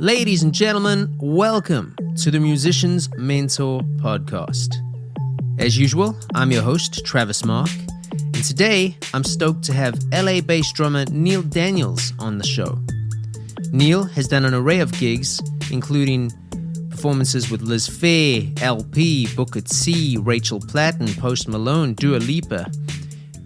Ladies and gentlemen, welcome to the Musician's Mentor podcast. As usual, I'm your host, Travis Mark, and today I'm stoked to have LA-based drummer Neal Daniels on the show. Neal has done an array of gigs, including performances with Liz Phair, LP, Booker T, Rachel Platt, and Post Malone, Dua Lipa.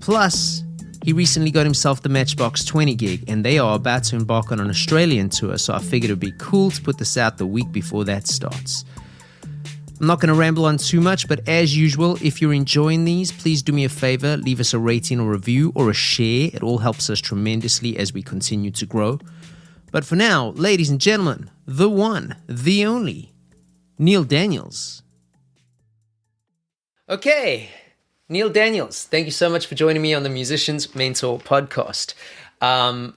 Plus, he recently got himself the Matchbox 20 gig, and they are about to embark on an Australian tour, so I figured it would be cool to put this out the week before that starts. I'm not going to ramble on too much, but as usual, if you're enjoying these, please do me a favor, leave us a rating or review or a share. It all helps us tremendously as we continue to grow. But for now, ladies and gentlemen, the one, the only, Neal Daniels. Okay. Neal Daniels, thank you so much for joining me on the Musician's Mentor podcast. I'm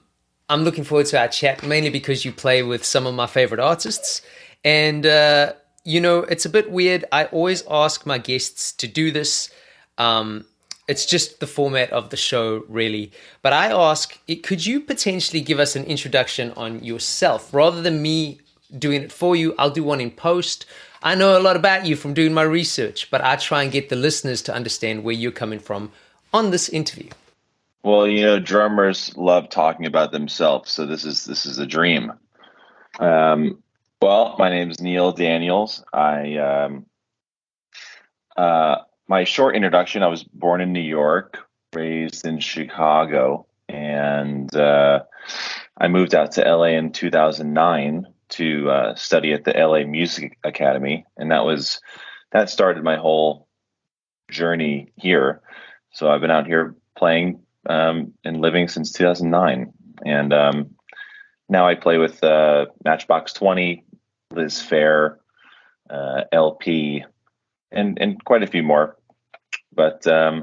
looking forward to our chat, mainly because you play with some of my favorite artists. And, it's a bit weird. I always ask my guests to do this. It's just the format of the show, really. But I ask, could you potentially give us an introduction on yourself? Rather than me doing it for you, I'll do one in post. I know a lot about you from doing my research, but I try and get the listeners to understand where you're coming from on this interview. Well, drummers love talking about themselves, so this is a dream. My name is Neal Daniels. My short introduction: I was born in New York, raised in Chicago, and I moved out to LA in 2009 to study at the LA Music Academy, and that started my whole journey here. So I've been out here playing and living since 2009, and now I play with Matchbox 20, Liz Phair, LP, and quite a few more. But I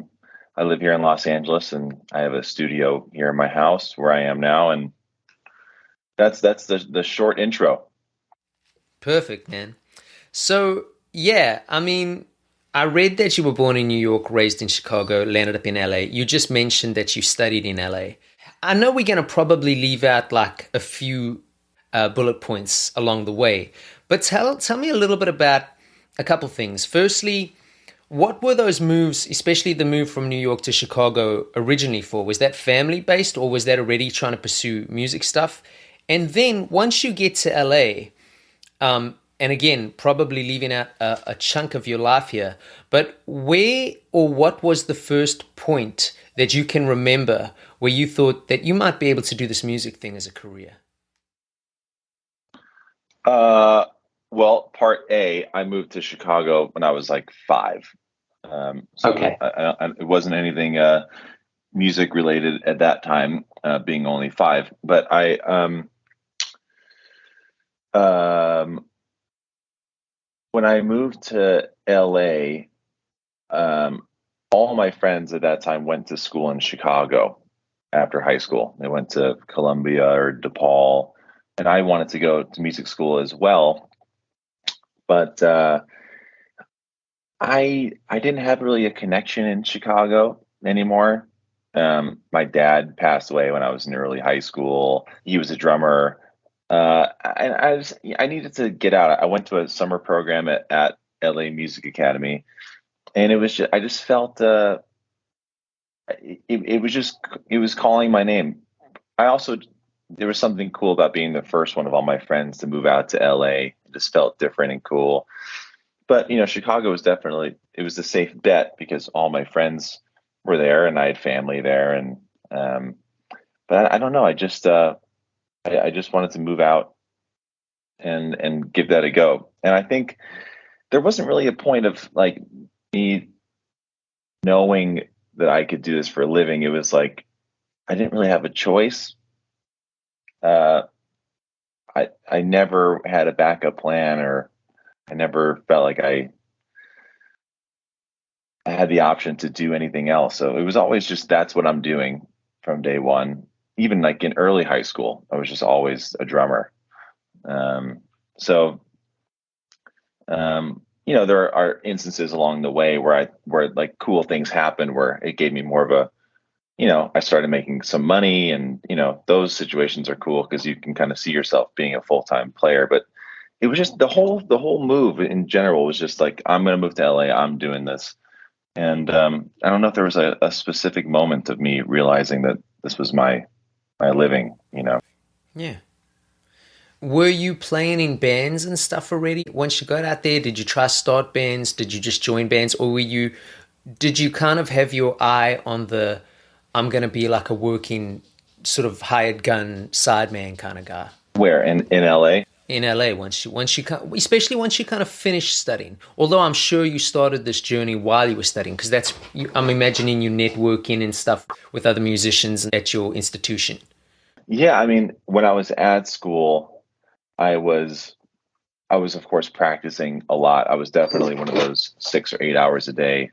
live here in Los Angeles, and I have a studio here in my house where I am now, and that's the short intro. Perfect, man. So, I read that you were born in New York, raised in Chicago, landed up in LA. You just mentioned that you studied in LA. I know we're going to probably leave out like a few bullet points along the way, but tell me a little bit about a couple things. Firstly, what were those moves, especially the move from New York to Chicago, originally for? Was that family-based, or was that already trying to pursue music stuff? And then once you get to LA, and again, probably leaving out a chunk of your life here, but where or what was the first point that you can remember where you thought that you might be able to do this music thing as a career? Part A, I moved to Chicago when I was like 5. Okay. It wasn't anything music related at that time, being only 5. But when I moved to LA, all my friends at that time went to school in Chicago after high school. They went to Columbia or DePaul, and I wanted to go to music school as well. But I didn't have really a connection in Chicago anymore. My dad passed away when I was in early high school. He was a drummer. I needed to get out. I went to a summer program at LA Music Academy, and it was felt it was calling my name. There was something cool about being the first one of all my friends to move out to LA. It just felt different and cool. But Chicago was it was a safe bet because all my friends were there and I had family there, and but I don't know. I just wanted to move out and give that a go. And I think there wasn't really a point of like me knowing that I could do this for a living. It was like I didn't really have a choice. I never had a backup plan, or I never felt like I had the option to do anything else. So it was always just, that's what I'm doing from day one. Even like in early high school, I was just always a drummer. There are instances along the way where like cool things happened where it gave me more of I started making some money, and those situations are cool because you can kind of see yourself being a full-time player. But it was just the whole move in general was just like, I'm going to move to LA. I'm doing this. And I don't know if there was a specific moment of me realizing that this was my living. Yeah. Were you playing in bands and stuff already? Once you got out there, did you try start bands? Did you just join bands? Or did you kind of have your eye on I'm going to be like a working sort of hired gun sideman kind of guy? Where in LA? In LA, especially once you kind of finished studying. Although I'm sure you started this journey while you were studying, because I'm imagining you networking and stuff with other musicians at your institution. Yeah, I mean, when I was at school, I was of course practicing a lot. I was definitely one of those 6 or 8 hours a day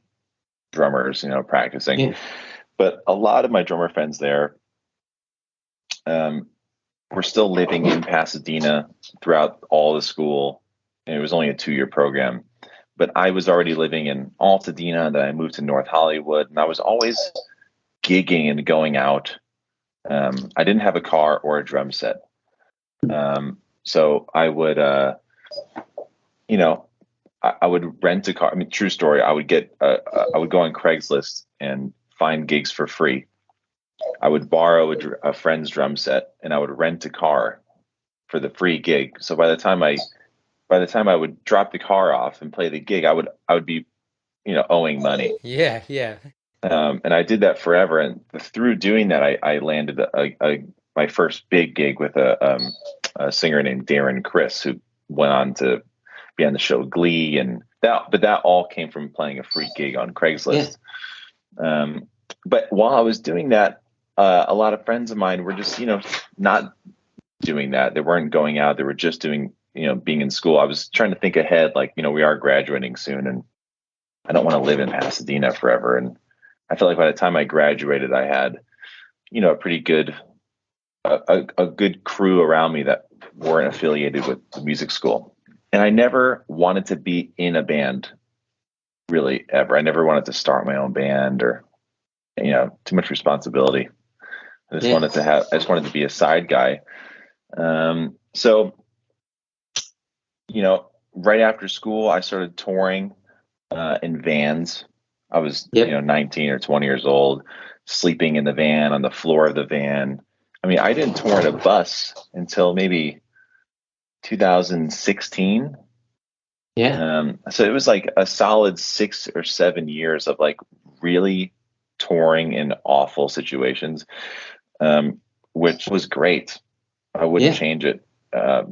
drummers, practicing. Yeah. But a lot of my drummer friends there were still living in Pasadena throughout all the school. And it was only a 2-year program. But I was already living in Altadena, then I moved to North Hollywood, and I was always gigging and going out. I didn't have a car or a drum set. So I would, I would rent a car. I mean, true story. I would go on Craigslist and find gigs for free. I would borrow a friend's drum set, and I would rent a car for the free gig. So by the time I would drop the car off and play the gig, I would be, owing money. Yeah, yeah. And I did that forever. And through doing that, I landed my first big gig with a singer named Darren Criss, who went on to be on the show Glee, but that all came from playing a free gig on Craigslist. Yeah. But while I was doing that, a lot of friends of mine were just, not doing that. They weren't going out. They were just doing, being in school. I was trying to think ahead, like, we are graduating soon, and I don't want to live in Pasadena forever. And I felt like by the time I graduated, I had, a pretty good, a good crew around me that weren't affiliated with the music school. And I never wanted to be in a band, really, ever. I never wanted to start my own band or, too much responsibility. I just wanted to be a side guy. So, right after school, I started touring in vans. I was, 19 or 20 years old, sleeping in the van, on the floor of the van. I mean, I didn't tour in a bus until maybe 2016. Yeah. So it was like a solid 6 or 7 years of like really touring in awful situations, which was great. I wouldn't change it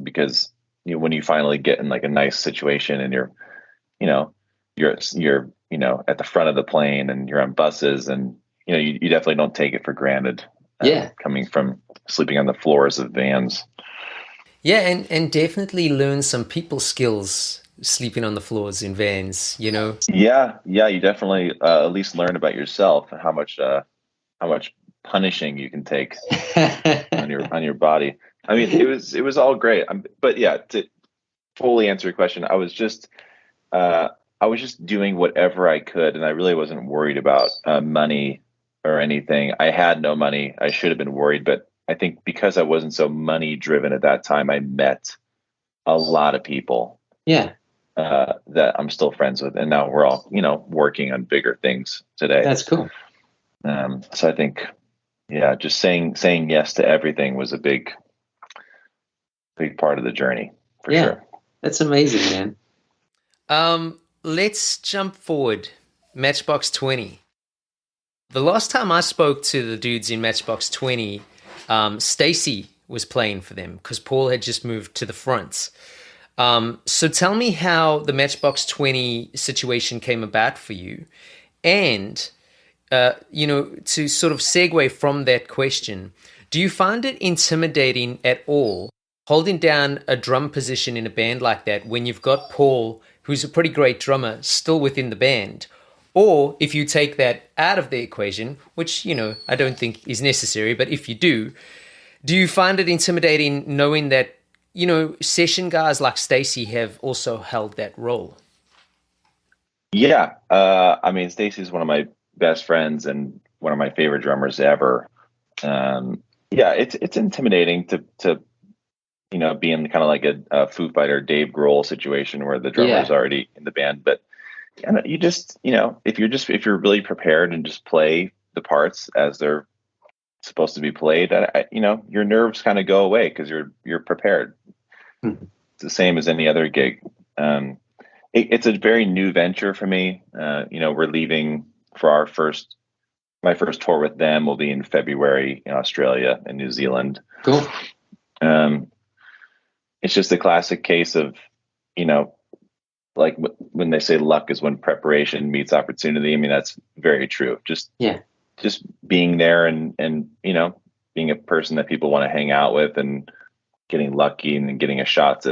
because when you finally get in like a nice situation and you're at the front of the plane and you're on buses, and you definitely don't take it for granted. Coming from sleeping on the floors of vans. Yeah, and definitely learn some people skills sleeping on the floors in vans, Yeah, you definitely at least learn about yourself and how much punishing you can take on your body. I mean, it was all great. But yeah, to fully answer your question, I was just doing whatever I could, and I really wasn't worried about money or anything. I had no money. I should have been worried, but I think because I wasn't so money driven at that time, I met a lot of people. Yeah. That I'm still friends with, and now we're all, working on bigger things today. That's cool. So I think, just saying yes to everything was a big part of the journey for sure. That's amazing, man. Let's jump forward. Matchbox 20. The last time I spoke to the dudes in Matchbox 20, Stacy was playing for them because Paul had just moved to the front. So tell me how the Matchbox 20 situation came about for you. And, to sort of segue from that question, do you find it intimidating at all holding down a drum position in a band like that when you've got Paul, who's a pretty great drummer, still within the band? Or if you take that out of the equation, which, I don't think is necessary, but if you do you find it intimidating knowing that, session guys like Stacy have also held that role? Yeah. I mean, Stacy's one of my best friends and one of my favorite drummers ever. Yeah, it's intimidating to be in kind of like a Foo Fighter Dave Grohl situation where the drummer is already in the band. But you just, if you're really prepared and just play the parts as they're supposed to be played, your nerves kind of go away because you're prepared. It's the same as any other gig. It's a very new venture for me. We're leaving for my first tour with them will be in February in Australia and New Zealand. Cool. It's just a classic case of, like when they say luck is when preparation meets opportunity. I mean, that's very true. Just being there and being a person that people want to hang out with and getting lucky and getting a shot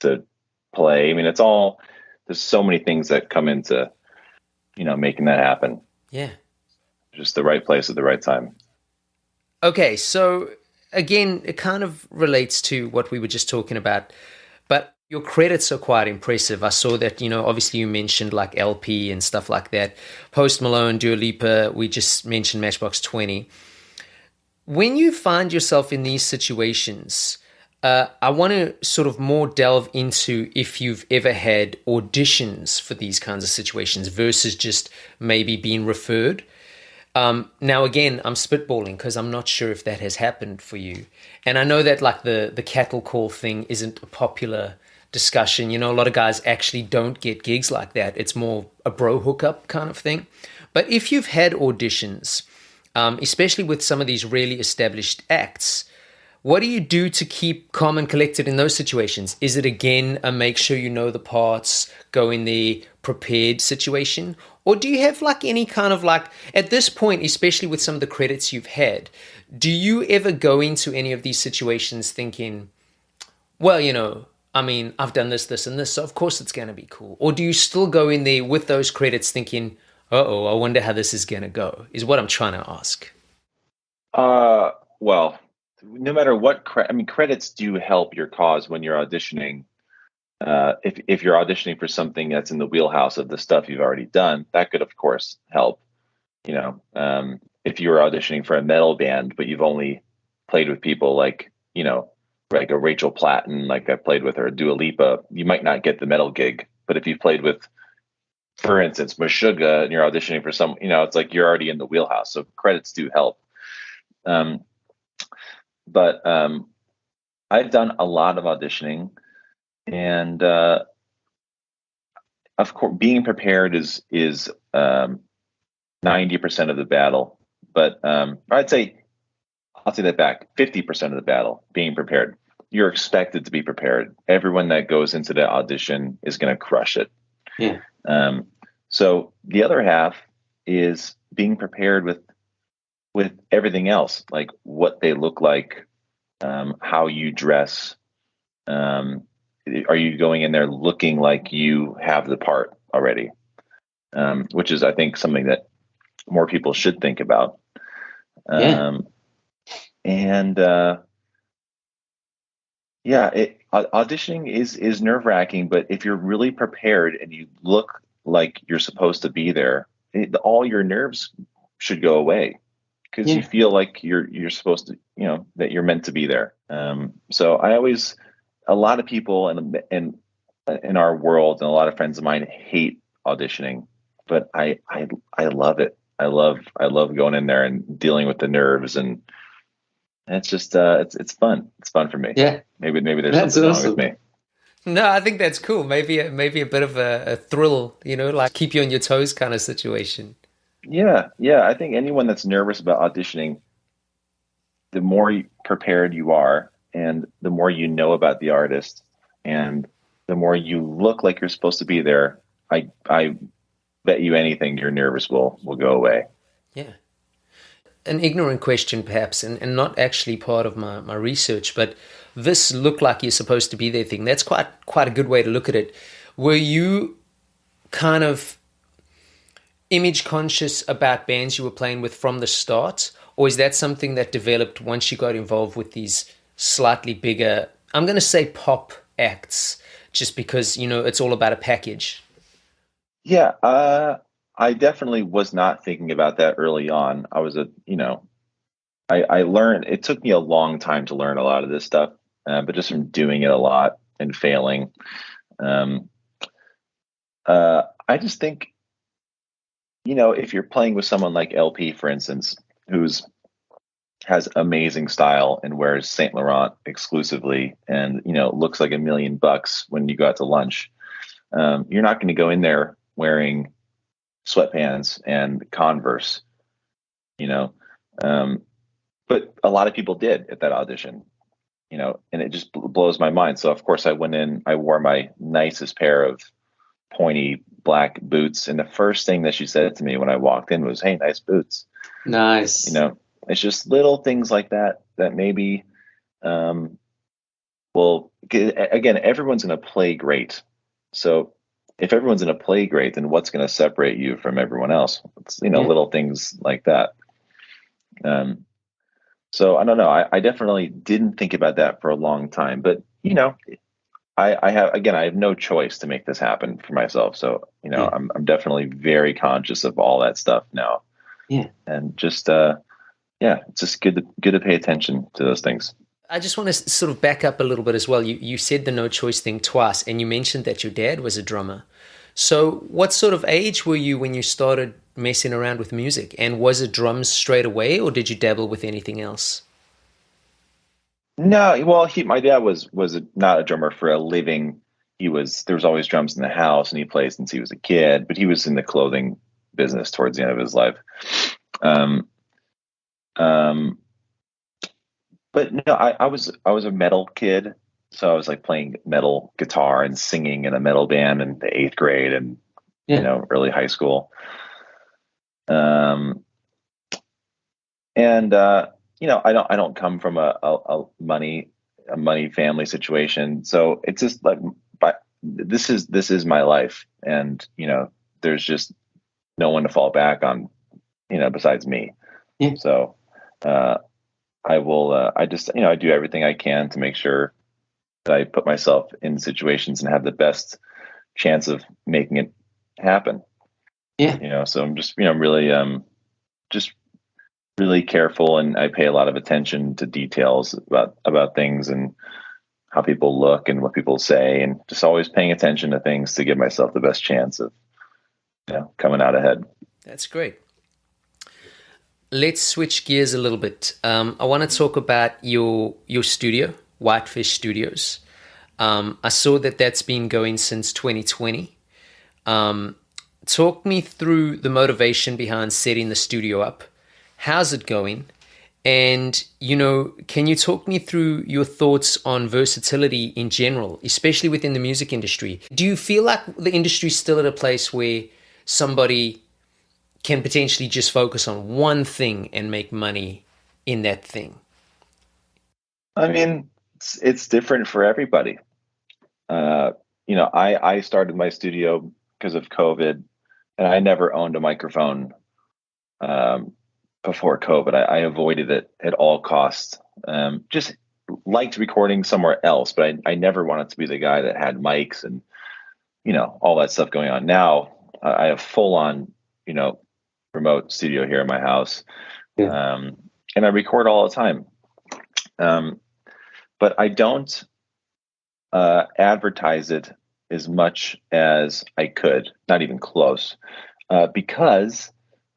to play. I mean, there's so many things that come into, making that happen. Yeah. Just the right place at the right time. Okay. So again, it kind of relates to what we were just talking about, but your credits are quite impressive. I saw that, obviously you mentioned like LP and stuff like that. Post Malone, Dua Lipa, we just mentioned Matchbox 20. When you find yourself in these situations, I want to sort of more delve into if you've ever had auditions for these kinds of situations versus just maybe being referred. Now, again, I'm spitballing because I'm not sure if that has happened for you. And I know that like the cattle call thing isn't a popular discussion. A lot of guys actually don't get gigs like that. It's more a bro hookup kind of thing. But if you've had auditions, especially with some of these really established acts, what do you do to keep calm and collected in those situations? Is it, again, a make sure you know the parts, go in the prepared situation? Or do you have like any kind of like, at this point, especially with some of the credits you've had, do you ever go into any of these situations thinking, well, I've done this, this, and this, so of course it's going to be cool? Or do you still go in there with those credits thinking, I wonder how this is going to go, is what I'm trying to ask. Well, no matter what, credits do help your cause when you're auditioning. If you're auditioning for something that's in the wheelhouse of the stuff you've already done, that could, of course, help. If you were auditioning for a metal band, but you've only played with people like a Rachel Platten, like I played with her, Dua Lipa, you might not get the metal gig. But if you played with, for instance, Meshuggah, and you're auditioning for some, it's like you're already in the wheelhouse. So credits do help. But I've done a lot of auditioning, and of course, being prepared is 90% of the battle. But I'll take that back. 50% of the battle, being prepared. You're expected to be prepared. Everyone that goes into the audition is going to crush it. Yeah. So the other half is being prepared with everything else, like what they look like, how you dress. Are you going in there looking like you have the part already? Which is, I think, something that more people should think about. Auditioning is nerve-wracking, but if you're really prepared and you look like you're supposed to be there, all your nerves should go away because you feel like you're supposed to, that you're meant to be there. So a lot of people in our world and a lot of friends of mine hate auditioning, but I love it. I love going in there and dealing with the nerves, and it's just it's fun. It's fun for me. Yeah. Maybe there's something wrong with me. No, I think that's cool. Maybe a bit of a thrill, like keep you on your toes kind of situation. Yeah. I think anyone that's nervous about auditioning, the more prepared you are, and the more you know about the artist, and the more you look like you're supposed to be there, I bet you anything your nerves will go away. Yeah. An ignorant question, perhaps, and not actually part of my research, but this look like you're supposed to be there thing, that's quite a good way to look at it. Were you kind of image conscious about bands you were playing with from the start, or is that something that developed once you got involved with these slightly bigger, I'm going to say pop acts, just because, it's all about a package? Yeah. I definitely was not thinking about that early on. I was I learned, it took me a long time to learn a lot of this stuff, but just from doing it a lot and failing. Um, I just think, if you're playing with someone like LP, for instance, who's has amazing style and wears Saint Laurent exclusively and, looks like $1,000,000 when you go out to lunch, you're not going to go in there wearing sweatpants and Converse, you know. Um, but a lot of people did at that audition, and it just blows my mind. So of course I went in, I wore my nicest pair of pointy black boots, and the first thing that she said to me when I walked in was, "Hey, nice boots." Nice. It's just little things like that that maybe, well, again, everyone's going to play great. So if everyone's going to play great, then what's going to separate you from everyone else? It's, little things like that. So I don't know. I definitely didn't think about that for a long time, but I have no choice to make this happen for myself. So, I'm definitely very conscious of all that stuff now. Yeah. And just, it's just good to pay attention to those things. I just want to sort of back up a little bit as well. You said the no choice thing twice, and you mentioned that your dad was a drummer. So what sort of age were you when you started messing around with music? And was it drums straight away, or did you dabble with anything else? No, well, my dad was not a drummer for a living. There was always drums in the house, and he played since he was a kid, but he was in the clothing business towards the end of his life. But no, I was a metal kid, so I was like playing metal guitar and singing in a metal band in the 8th grade and early high school. I don't come from a money family situation, so it's just like, but this is my life, and there's just no one to fall back on, besides me. Yeah. So I will. I just I do everything I can to make sure that I put myself in situations and have the best chance of making it happen. Yeah. So I'm just really just really careful, and I pay a lot of attention to details about things and how people look and what people say, and just always paying attention to things to give myself the best chance of coming out ahead. That's great. Let's switch gears a little bit. I want to talk about your studio, Whitefish Studios. I saw that that's been going since 2020. Talk me through the motivation behind setting the studio up. How's it going? And, can you talk me through your thoughts on versatility in general, especially within the music industry? Do you feel like the industry is still at a place where somebody can potentially just focus on one thing and make money in that thing? I mean, it's different for everybody. I started my studio because of COVID, and I never owned a microphone before COVID. I avoided it at all costs. Just liked recording somewhere else, but I never wanted to be the guy that had mics and all that stuff going on. Now I have full on remote studio here in my house, and I record all the time. But I don't advertise it as much as I could, not even close, because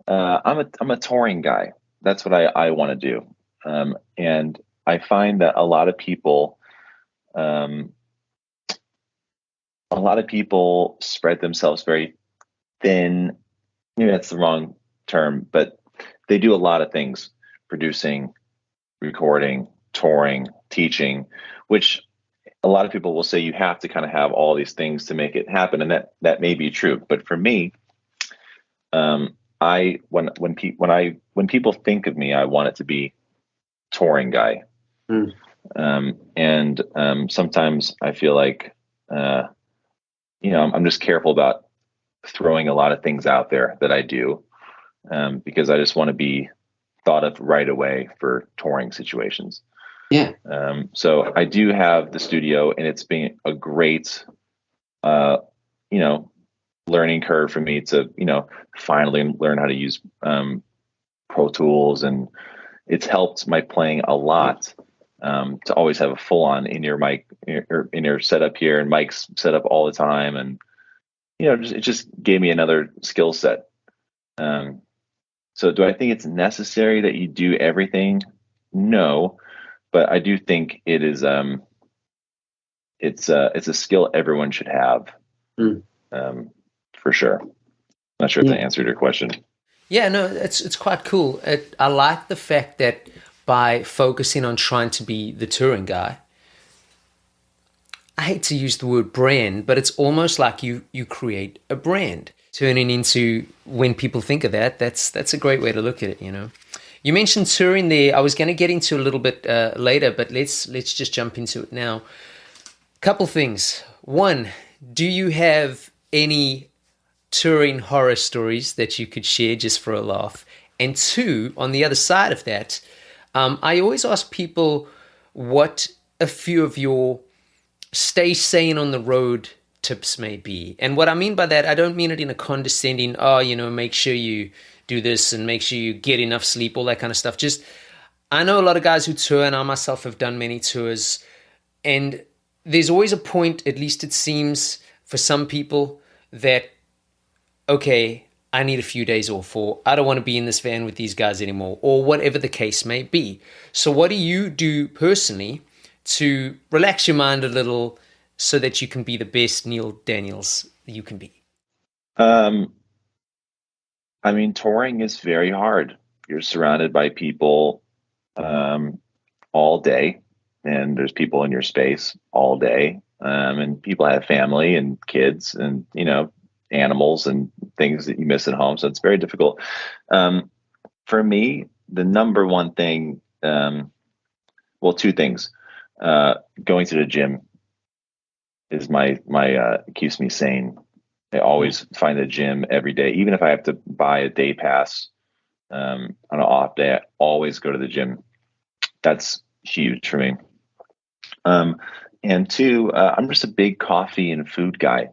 I'm a touring guy. That's what I want to do, and I find that a lot of people spread themselves very thin. Maybe that's the wrong term, but they do a lot of things: producing, recording, touring, teaching, which a lot of people will say you have to kind of have all these things to make it happen, and that may be true. But for me, when people think of me, I want it to be touring guy. And sometimes I feel like I'm just careful about throwing a lot of things out there that I do, because I just want to be thought of right away for touring situations. Yeah. So I do have the studio, and it's been a great, learning curve for me to, finally learn how to use Pro Tools, and it's helped my playing a lot. To always have a full on in-ear mic or in-ear setup here, and mics set up all the time, and it just gave me another skill set. So do I think it's necessary that you do everything? No, but I do think it is. It's a skill everyone should have, for sure. Not sure if that answered your question. Yeah, no, it's quite cool. I like the fact that by focusing on trying to be the touring guy, I hate to use the word brand, but it's almost like you create a brand, turning into, when people think of that, that's a great way to look at it. You mentioned touring there. I was going to get into a little bit later, but let's just jump into it now. Couple things. One, do you have any touring horror stories that you could share just for a laugh? And two, on the other side of that, I always ask people what a few of your stay sane on the road tips may be. And what I mean by that, I don't mean it in a condescending, make sure you do this and make sure you get enough sleep, all that kind of stuff. Just, I know a lot of guys who tour, and I myself have done many tours, and there's always a point, at least it seems for some people, that, okay, I need a few days off, or I don't want to be in this van with these guys anymore, or whatever the case may be. So what do you do personally to relax your mind a little so that you can be the best Neal Daniels you can be? Touring is very hard. You're surrounded by people all day, and there's people in your space all day. And people have family and kids and, animals and things that you miss at home. So it's very difficult. For me, the number one thing, two things. Going to the gym is my keeps me sane. I always find a gym every day, even if I have to buy a day pass on an off day. I always go to the gym. That's huge for me. And two, I'm just a big coffee and food guy.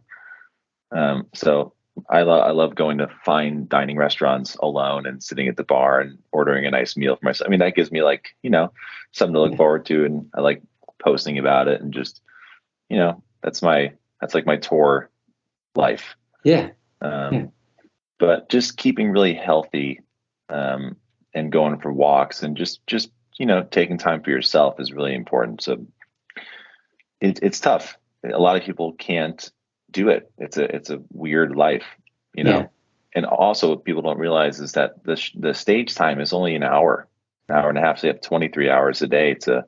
So I love going to fine dining restaurants alone and sitting at the bar and ordering a nice meal for myself. That gives me something to look forward to, and I like posting about it, and just, that's like my tour life. Yeah. But just keeping really healthy, and going for walks, and just taking time for yourself is really important. So it's tough. A lot of people can't do it. It's a weird life, Yeah. And also what people don't realize is that the stage time is only an hour and a half. So you have 23 hours a day to,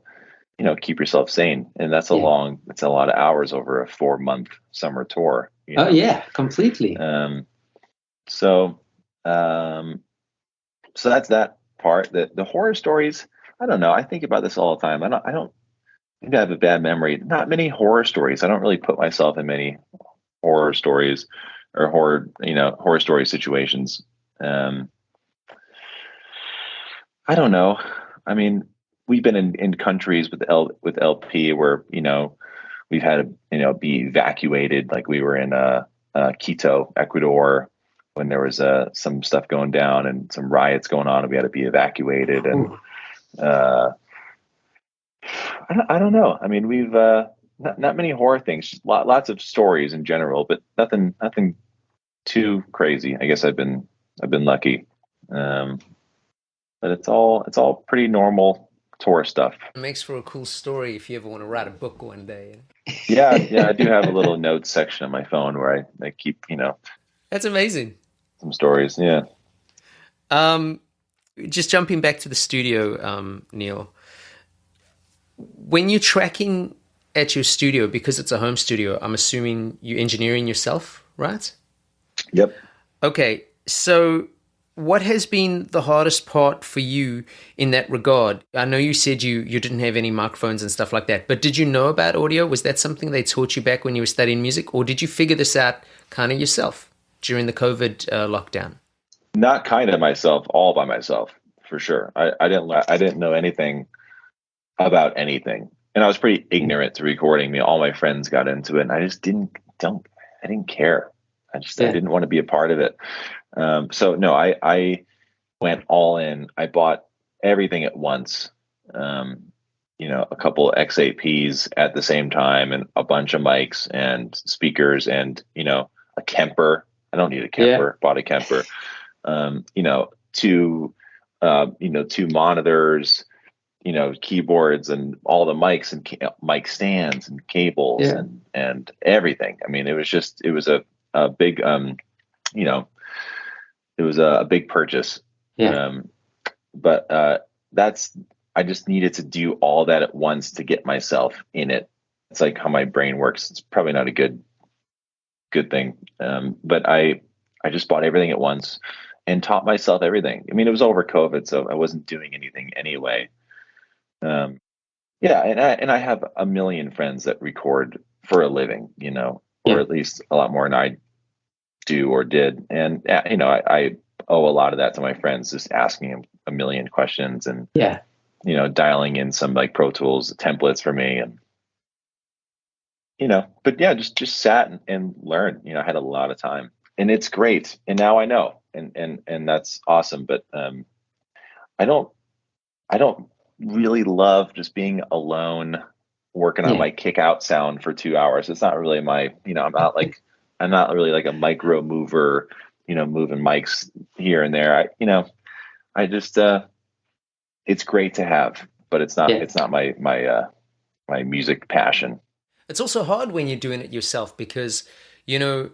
keep yourself sane. And that's it's a lot of hours over a 4-month summer tour. Oh yeah, completely. So that's that part. The horror stories, I don't know. I think about this all the time. I don't think I have a bad memory. Not many horror stories. I don't really put myself in many horror stories or horror story situations. I don't know. We've been in countries with LP where, we've had to, be evacuated. Like we were in Quito, Ecuador, when there was some stuff going down and some riots going on, and we had to be evacuated. And I don't know. We've not many horror things. Just lots of stories in general, but nothing too crazy. I guess I've been lucky, but it's all pretty normal tour stuff. It makes for a cool story if you ever want to write a book one day. Yeah, I do have a little notes section on my phone where I keep, That's amazing. Some stories. Yeah. Just jumping back to the studio, Neal. When you're tracking at your studio, because it's a home studio, I'm assuming you're engineering yourself, right? Yep. Okay, so what has been the hardest part for you in that regard? I know you said you didn't have any microphones and stuff like that, but did you know about audio? Was that something they taught you back when you were studying music, or did you figure this out kind of yourself during the COVID lockdown? Not kind of myself, all by myself, for sure. I didn't know anything about anything, and I was pretty ignorant to recording. All my friends got into it, and I just didn't care. I didn't want to be a part of it. So no, I went all in. I bought everything at once. A couple of X8Ps at the same time, and a bunch of mics and speakers, and a Kemper. I don't need a Kemper. Bought a Kemper. Two monitors, keyboards, and all the mics and mic stands and cables and everything. I mean, it was a big, it was a big purchase. But I just needed to do all that at once to get myself in it. It's like how my brain works. It's probably not a good thing. But I just bought everything at once and taught myself everything. I mean, it was over COVID, so I wasn't doing anything anyway. And I have a million friends that record for a living, or at least a lot more than I do or did. And, I owe a lot of that to my friends, just asking them a million questions and, dialing in some like Pro Tools templates for me. And, but just sat and learned. I had a lot of time, and it's great. And now I know, and that's awesome. But I don't really love just being alone working on my kick out sound for 2 hours. It's not really my, I'm not really like a micro mover, moving mics here and there. I just, it's great to have, but it's not my music passion. It's also hard when you're doing it yourself because, the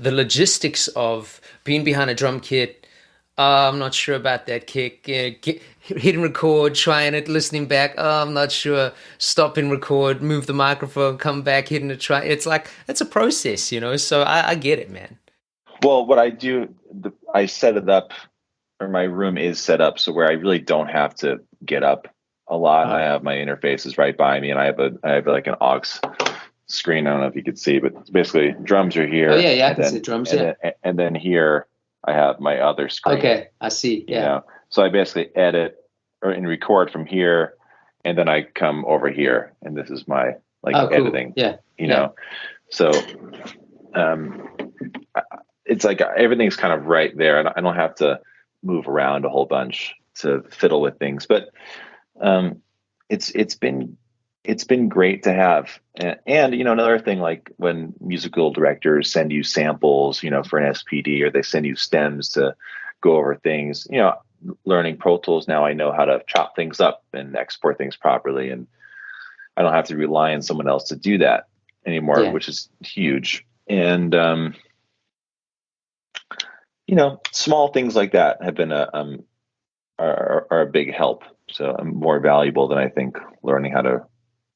logistics of being behind a drum kit. I'm not sure about that kick. Hitting record, trying it, listening back. I'm not sure. Stop and record, move the microphone, come back, hitting a try. It's like, it's a process, so I get it, man. Well, what I do, I set it up, or my room is set up so where I really don't have to get up a lot. I have my interfaces right by me, and I have like an aux screen. I don't know if you could see, but basically drums are here. Oh yeah, I can see drums. And then here I have my other screen. Okay, I see. Yeah. So I basically edit and record from here, and then I come over here, and this is my editing. Cool. So it's like everything's kind of right there, and I don't have to move around a whole bunch to fiddle with things. But it's been great to have. And another thing, like when musical directors send you samples, for an SPD, or they send you stems to go over things, learning Pro Tools now, I know how to chop things up and export things properly, and I don't have to rely on someone else to do that anymore, which is huge. And small things like that have been are a big help. So I'm more valuable than I think learning how to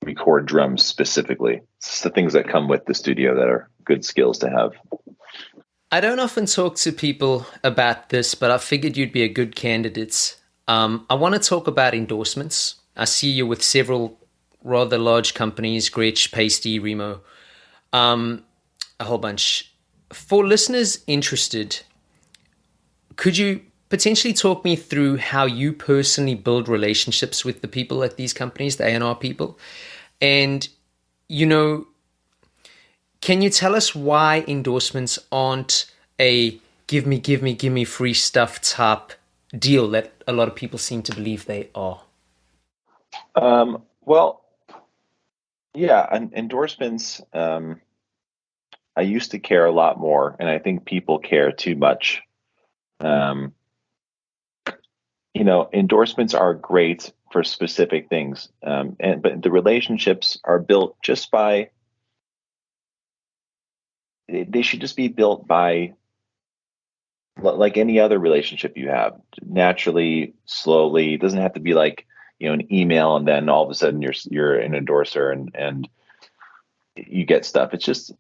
record drums specifically. It's the things that come with the studio that are good skills to have. I don't often talk to people about this, but I figured you'd be a good candidate. I want to talk about endorsements. I see you with several rather large companies, Gretsch, Pasty, Remo, a whole bunch. For listeners interested, could you potentially talk me through how you personally build relationships with the people at these companies, the A&R people? And, can you tell us why endorsements aren't a give me free stuff type deal that a lot of people seem to believe they are? Endorsements, I used to care a lot more, and I think people care too much. Endorsements are great for specific things, but the relationships are built just by. They should just be built by, like any other relationship you have, naturally, slowly. It doesn't have to be like an email and then all of a sudden you're an endorser and you get stuff. It's just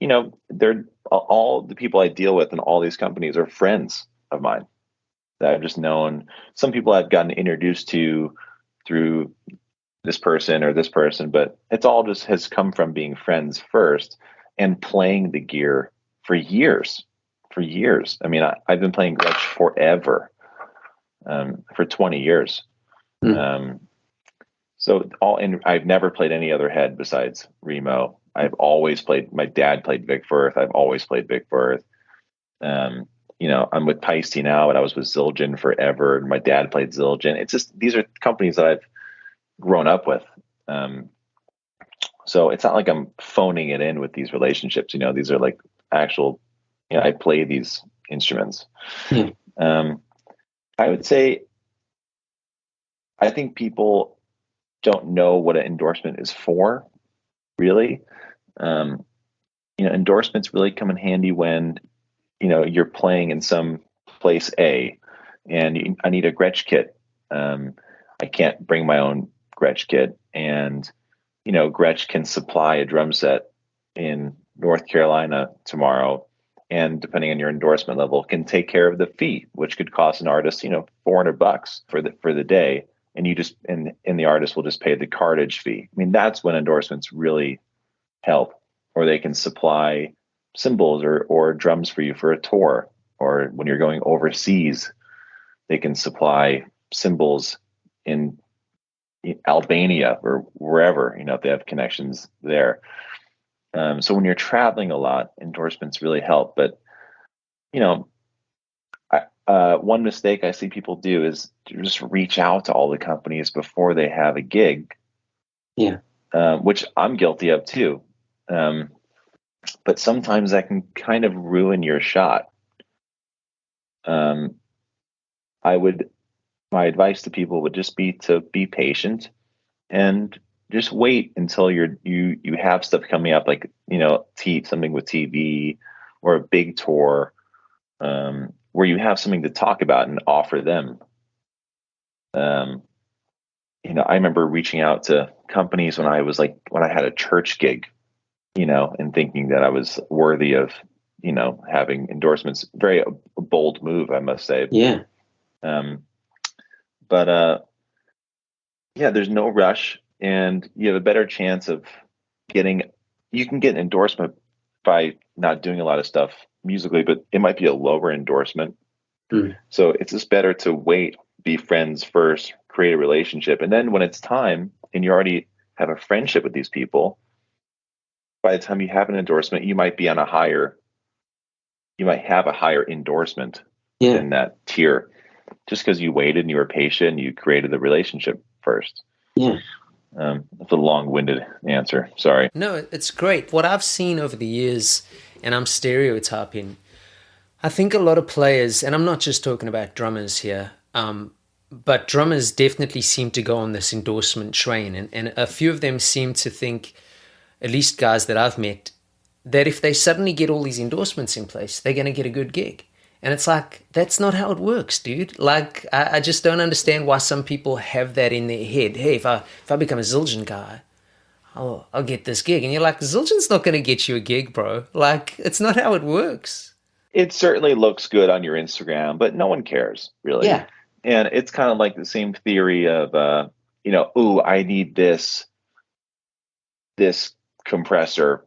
they're all the people I deal with in all these companies are friends of mine that I've just known. Some people I've gotten introduced to through this person or this person, but it's all just has come from being friends first and playing the gear for years. I mean, I've been playing Gretsch forever, for 20 years. And I've never played any other head besides Remo. I've always played. My dad played Vic Firth. I've always played Vic Firth. I'm with Peisty now, but I was with Zildjian forever. And my dad played Zildjian. It's just, these are companies that I've grown up with. So it's not like I'm phoning it in with these relationships. These are like actual, I play these instruments. I would say, I think people don't know what an endorsement is for, really. Endorsements really come in handy when, you're playing in some place A and I need a Gretsch kit. I can't bring my own Gretsch kit, and, Gretsch can supply a drum set in North Carolina tomorrow. And depending on your endorsement level, can take care of the fee, which could cost an artist, $400 for the day. And you just, and the artist will just pay the cartage fee. I mean, that's when endorsements really help. Or they can supply cymbals or drums for you for a tour. Or when you're going overseas, they can supply cymbals in Albania or wherever, if they have connections there. So when you're traveling a lot, endorsements really help. But, one mistake I see people do is to just reach out to all the companies before they have a gig. Yeah. Which I'm guilty of too. But sometimes that can kind of ruin your shot. My advice to people would just be to be patient and just wait until you have stuff coming up, like, something with TV or a big tour, where you have something to talk about and offer them. I remember reaching out to companies when I had a church gig, and thinking that I was worthy of, having endorsements. Very a bold move, I must say. Yeah. There's no rush, and you have a better chance of you can get an endorsement by not doing a lot of stuff musically, but it might be a lower endorsement. So it's just better to wait, be friends first, create a relationship. And then when it's time and you already have a friendship with these people, by the time you have an endorsement, you might have a higher endorsement in that tier, just because you waited and you were patient and you created the relationship first. Yeah. That's a long-winded answer. Sorry. No, it's great. What I've seen over the years, and I'm stereotyping, I think a lot of players, and I'm not just talking about drummers here, but drummers definitely seem to go on this endorsement train. And a few of them seem to think, at least guys that I've met, that if they suddenly get all these endorsements in place, they're going to get a good gig. And it's like, that's not how it works, dude. Like, I just don't understand why some people have that in their head. Hey, if I become a Zildjian guy, I'll get this gig. And you're like, Zildjian's not going to get you a gig, bro. Like, it's not how it works. It certainly looks good on your Instagram, but no one cares, really. Yeah. And it's kind of like the same theory of, I need this compressor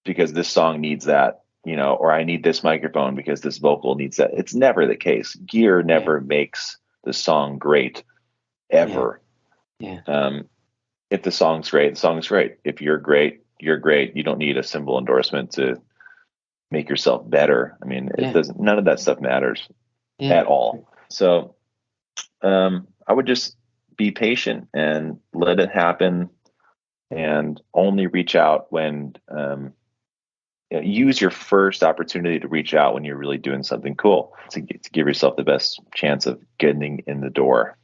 because this song needs that, or I need this microphone because this vocal needs that. It's never the case. Gear never makes the song great, ever. Yeah. If the song's great, the song's great. If you're great, you're great. You don't need a cymbal endorsement to make yourself better. I mean, it doesn't. None of that stuff matters at all. So, I would just be patient and let it happen, and only reach out when use your first opportunity to reach out when you're really doing something cool to give yourself the best chance of getting in the door.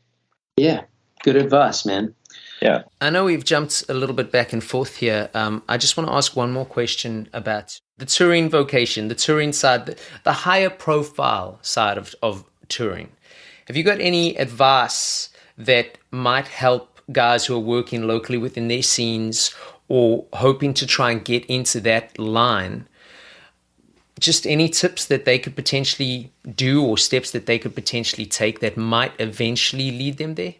Yeah, good advice, man. Yeah. I know we've jumped a little bit back and forth here. I just want to ask one more question about the touring vocation, the touring side, the higher profile side of touring. Have you got any advice that might help guys who are working locally within their scenes or hoping to try and get into that line? Just any tips that they could potentially do or steps that they could potentially take that might eventually lead them there?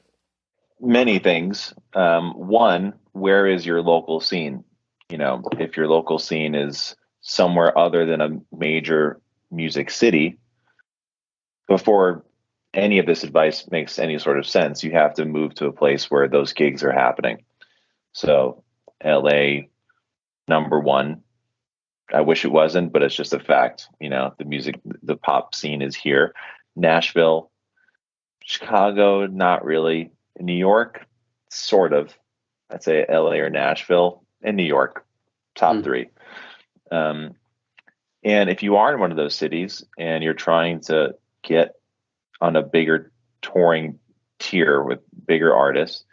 Many things. One, where is your local scene? If your local scene is somewhere other than a major music city, before any of this advice makes any sort of sense, you have to move to a place where those gigs are happening. So LA, number one. I wish it wasn't, but it's just a fact. The pop scene is here. Nashville, Chicago, not really. New York, sort of. I'd say LA or Nashville, and New York, top three. And if you are in one of those cities and you're trying to get on a bigger touring tier with bigger artists,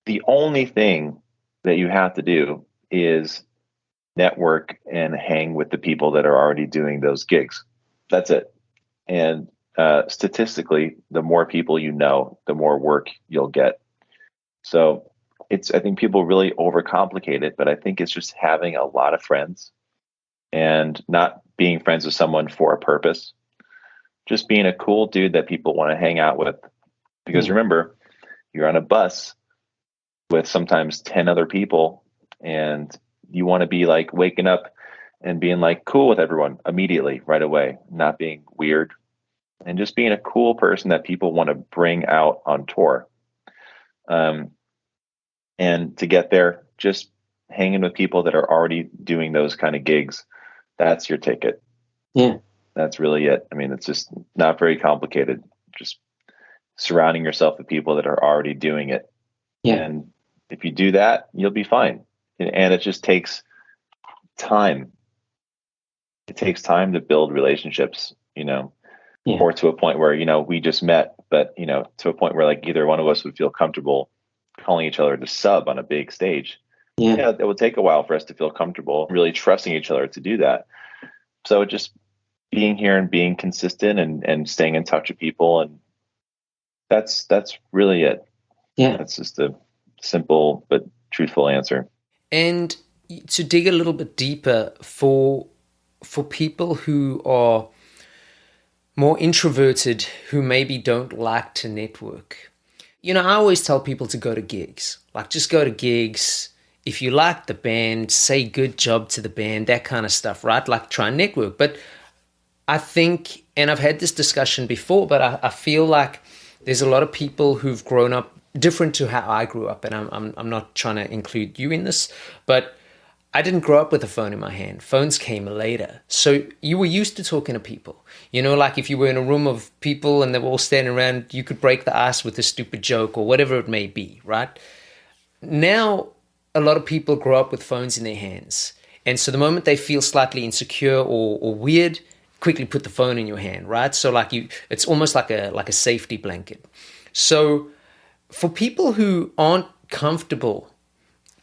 the only thing that you have to do is network and hang with the people that are already doing those gigs. That's it. And statistically, the more people you know, the more work you'll get. So I think people really overcomplicate it, but I think it's just having a lot of friends and not being friends with someone for a purpose. Just being a cool dude that people want to hang out with. Because remember, you're on a bus with sometimes 10 other people, and you want to be like waking up and being like cool with everyone immediately, right away, not being weird, and just being a cool person that people want to bring out on tour. And to get there, just hanging with people that are already doing those kind of gigs, that's your ticket. Yeah. That's really it. I mean, it's just not very complicated. Just surrounding yourself with people that are already doing it. Yeah. And if you do that, you'll be fine. And it just takes time. It takes time to build relationships, or to a point where, we just met, but, to a point where like either one of us would feel comfortable calling each other to sub on a big stage. Yeah. It will take a while for us to feel comfortable, really trusting each other to do that. So just being here and being consistent and staying in touch with people. And that's really it. Yeah. That's just a simple but truthful answer. And to dig a little bit deeper for people who are more introverted, who maybe don't like to network, I always tell people to go to gigs. Like, just go to gigs. If you like the band, say good job to the band, that kind of stuff, right? Like, try and network. But I think, and I've had this discussion before, but I feel like there's a lot of people who've grown up different to how I grew up, and I'm not trying to include you in this, but I didn't grow up with a phone in my hand. Phones came later. So you were used to talking to people. Like if you were in a room of people and they were all standing around, you could break the ice with a stupid joke or whatever it may be, right? Now, a lot of people grow up with phones in their hands. And so the moment they feel slightly insecure or weird, quickly put the phone in your hand, right? So it's almost like a safety blanket. So for people who aren't comfortable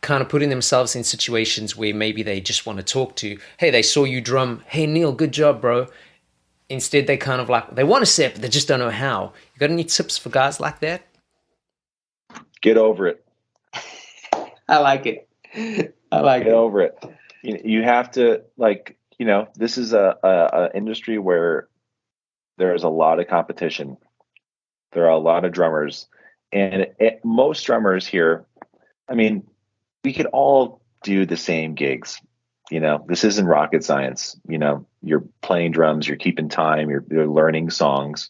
kind of putting themselves in situations where maybe they just want to talk to, hey, they saw you drum, hey, Neal, good job, bro. Instead, they kind of they want to say it, but they just don't know how. You got any tips for guys like that? Get over it. I like it. Get over it. You have to, this is a industry where there is a lot of competition. There are a lot of drummers, and most drummers here, I mean, we could all do the same gigs. This isn't rocket science. You're playing drums, you're keeping time, you're learning songs.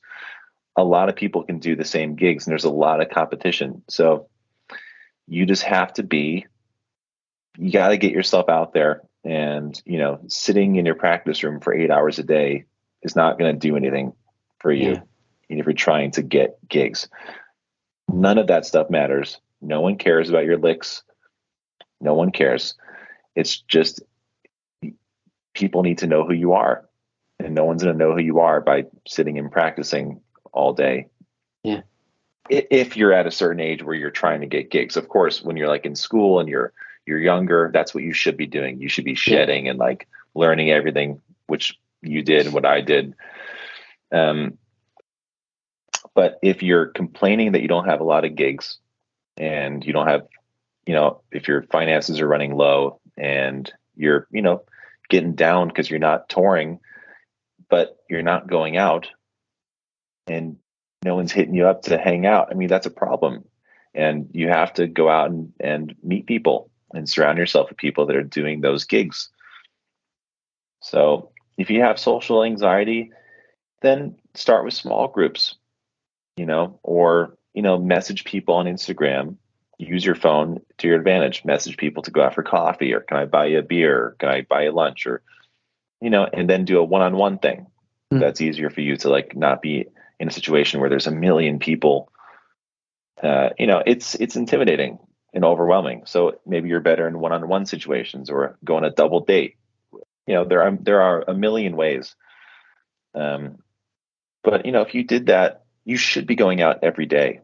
A lot of people can do the same gigs, and there's a lot of competition. So you just have to you got to get yourself out there. And, sitting in your practice room for 8 hours a day is not going to do anything for you. If you're trying to get gigs, none of that stuff matters. No one cares about your licks. No one cares. It's just people need to know who you are, and no one's going to know who you are by sitting and practicing all day. Yeah. If you're at a certain age where you're trying to get gigs, of course, when you're like in school and you're younger, that's what you should be doing. You should be shedding and like learning everything, which you did and what I did. But if you're complaining that you don't have a lot of gigs and you don't have, if your finances are running low and you're, getting down because you're not touring, but you're not going out and no one's hitting you up to hang out, I mean, that's a problem. And you have to go out and meet people and surround yourself with people that are doing those gigs. So if you have social anxiety, then start with small groups, or, message people on Instagram use your phone to your advantage. Message people to go out for coffee, or can I buy you a beer? Or can I buy you lunch? Or, and then do a one-on-one thing. That's easier for you to like not be in a situation where there's a million people. It's intimidating and overwhelming. So maybe you're better in one-on-one situations, or go on a double date. There are a million ways. But if you did that, you should be going out every day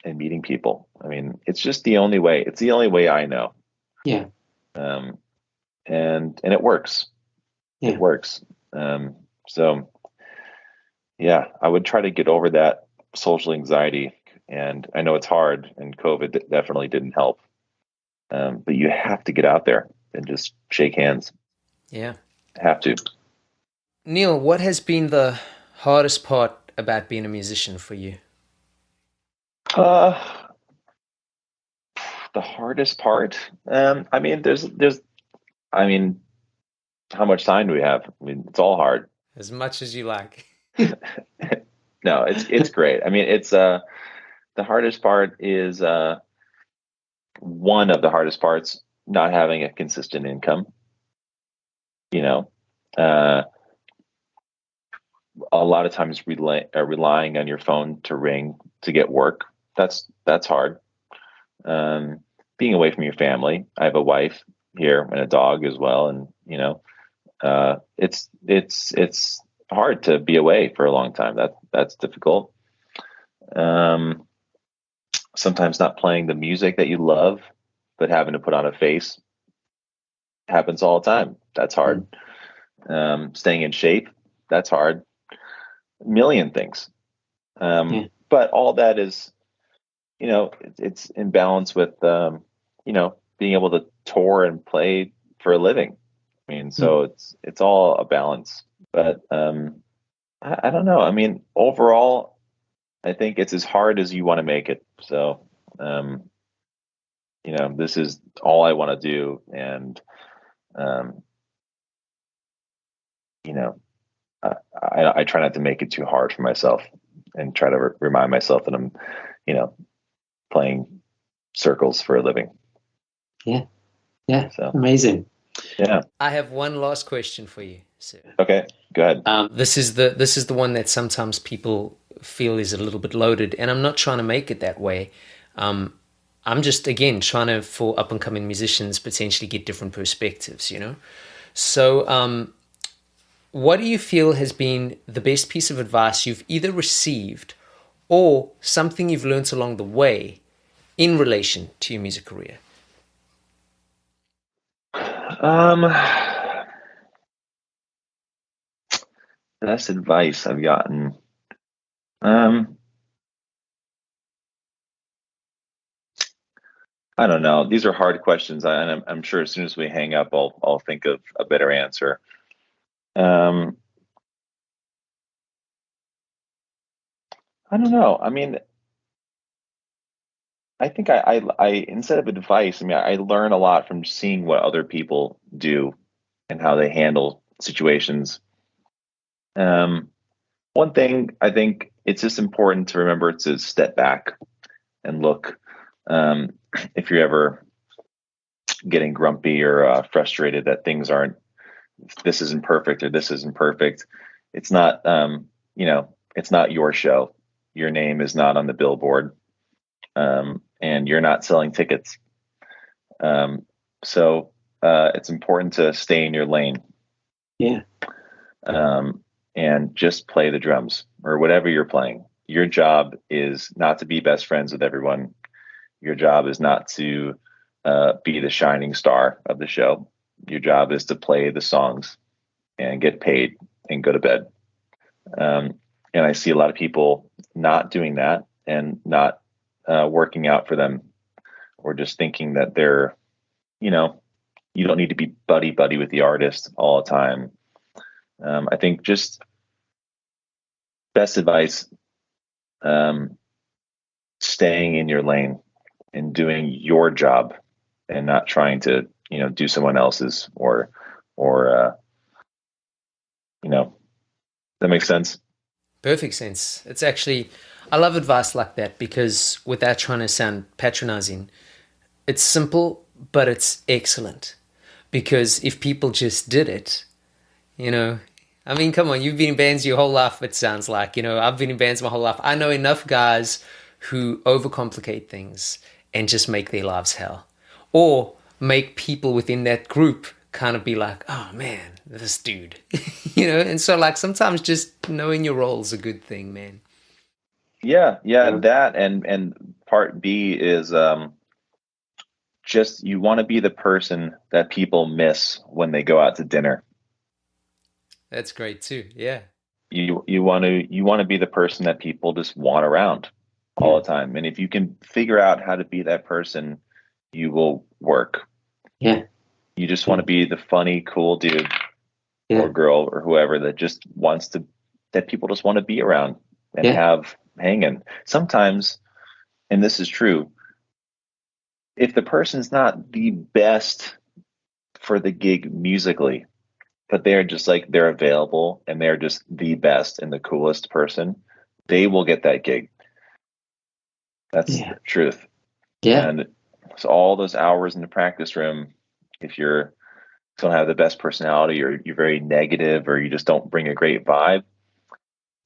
and meeting people. I mean, it's just the only way. It's the only way I know. Yeah. And it works. Yeah. It works. So yeah, I would try to get over that social anxiety. And I know it's hard, and COVID definitely didn't help. But you have to get out there and just shake hands. Yeah. Have to. Neal, what has been the hardest part about being a musician for you? The hardest part. I mean, how much time do we have? I mean, it's all hard. As much as you like. No, it's great. I mean, it's the hardest part is one of the hardest parts, not having a consistent income. A lot of times relying on your phone to ring to get work. That's hard. Being away from your family. I have a wife here and a dog as well, and it's hard to be away for a long time. That's difficult. Sometimes not playing the music that you love, but having to put on a face happens all the time. That's hard. Staying in shape, that's hard. A million things. But all that is, it's in balance with, being able to tour and play for a living. I mean, so it's all a balance. But I don't know. I mean, overall, I think it's as hard as you want to make it. So, this is all I want to do. And, I try not to make it too hard for myself, and try to remind myself that I'm, playing circles for a living. Yeah. Yeah. So amazing. Yeah. I have one last question for you, sir. Okay, go ahead. This is the one that sometimes people feel is a little bit loaded, and I'm not trying to make it that way. I'm just, again, trying to, for up and coming musicians, potentially get different perspectives, So, what do you feel has been the best piece of advice you've either received or something you've learned along the way in relation to your music career? Best advice I've gotten. I don't know. These are hard questions, and I'm sure as soon as we hang up, I'll think of a better answer. I don't know. I mean, I think I instead of advice, I mean, I learn a lot from seeing what other people do and how they handle situations. One thing, I think it's just important to remember to step back and look. If you're ever getting grumpy or frustrated that this isn't perfect or this isn't perfect, it's not, it's not your show. Your name is not on the billboard, and you're not selling tickets. So it's important to stay in your lane. Yeah. And just play the drums or whatever you're playing. Your job is not to be best friends with everyone. Your job is not to be the shining star of the show. Your job is to play the songs and get paid and go to bed. And I see a lot of people not doing that and not working out for them, or just thinking that they're, you don't need to be buddy with the artist all the time. I think just best advice, staying in your lane and doing your job and not trying to, do someone else's or that makes sense. Perfect sense. It's actually, I love advice like that, because without trying to sound patronizing, It's simple, but it's excellent. Because if people just did it, you know, I mean, come on, you've been in bands your whole life, it sounds like. You know, I've been in bands my whole life. I know enough guys who overcomplicate things and just make their lives hell. Or make people within that group kind of be like, oh man, this dude. You know, and so like sometimes just knowing your role is a good thing, man. Yeah, that and part B is just you want to be the person that people miss when they go out to dinner. That's great too. Yeah. You want to be the person that people just want around all the time. And if you can figure out how to be that person, you will work. Yeah. You just want to be the funny, cool dude or girl or whoever that just wants to, that people just want to be around and have hanging. Sometimes, and this is true, if the person's not the best for the gig musically, but they're just like, they're available and they're just the best and the coolest person, they will get that gig. That's the truth. Yeah. And so all those hours in the practice room, if you're don't have the best personality or you're very negative or you just don't bring a great vibe,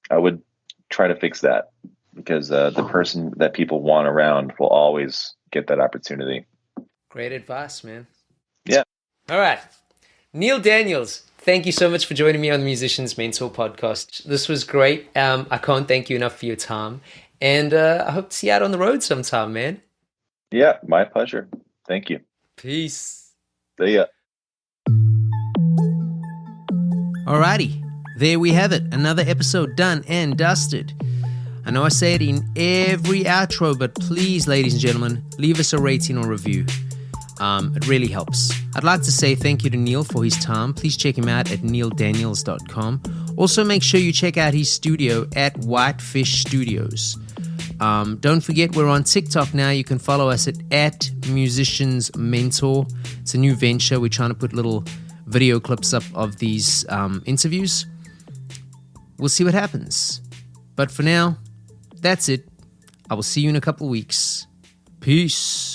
I would try to fix that, because the person that people want around will always get that opportunity. Great advice, man. Yeah. All right. Neal Daniels, thank you so much for joining me on the Musicians Mentor podcast. This was great. I can't thank you enough for your time. And I hope to see you out on the road sometime, man. Yeah, my pleasure. Thank you. Peace. See ya. Alrighty, there we have it. Another episode done and dusted. I know I say it in every outro, but please, ladies and gentlemen, leave us a rating or review. It really helps. I'd like to say thank you to Neal for his time. Please check him out at nealdaniels.com. Also, make sure you check out his studio at Whitefish Studios. Don't forget, we're on TikTok now. You can follow us at Musicians Mentor. It's a new venture. We're trying to put little video clips up of these interviews. We'll see what happens. But for now, that's it. I will see you in a couple of weeks. Peace.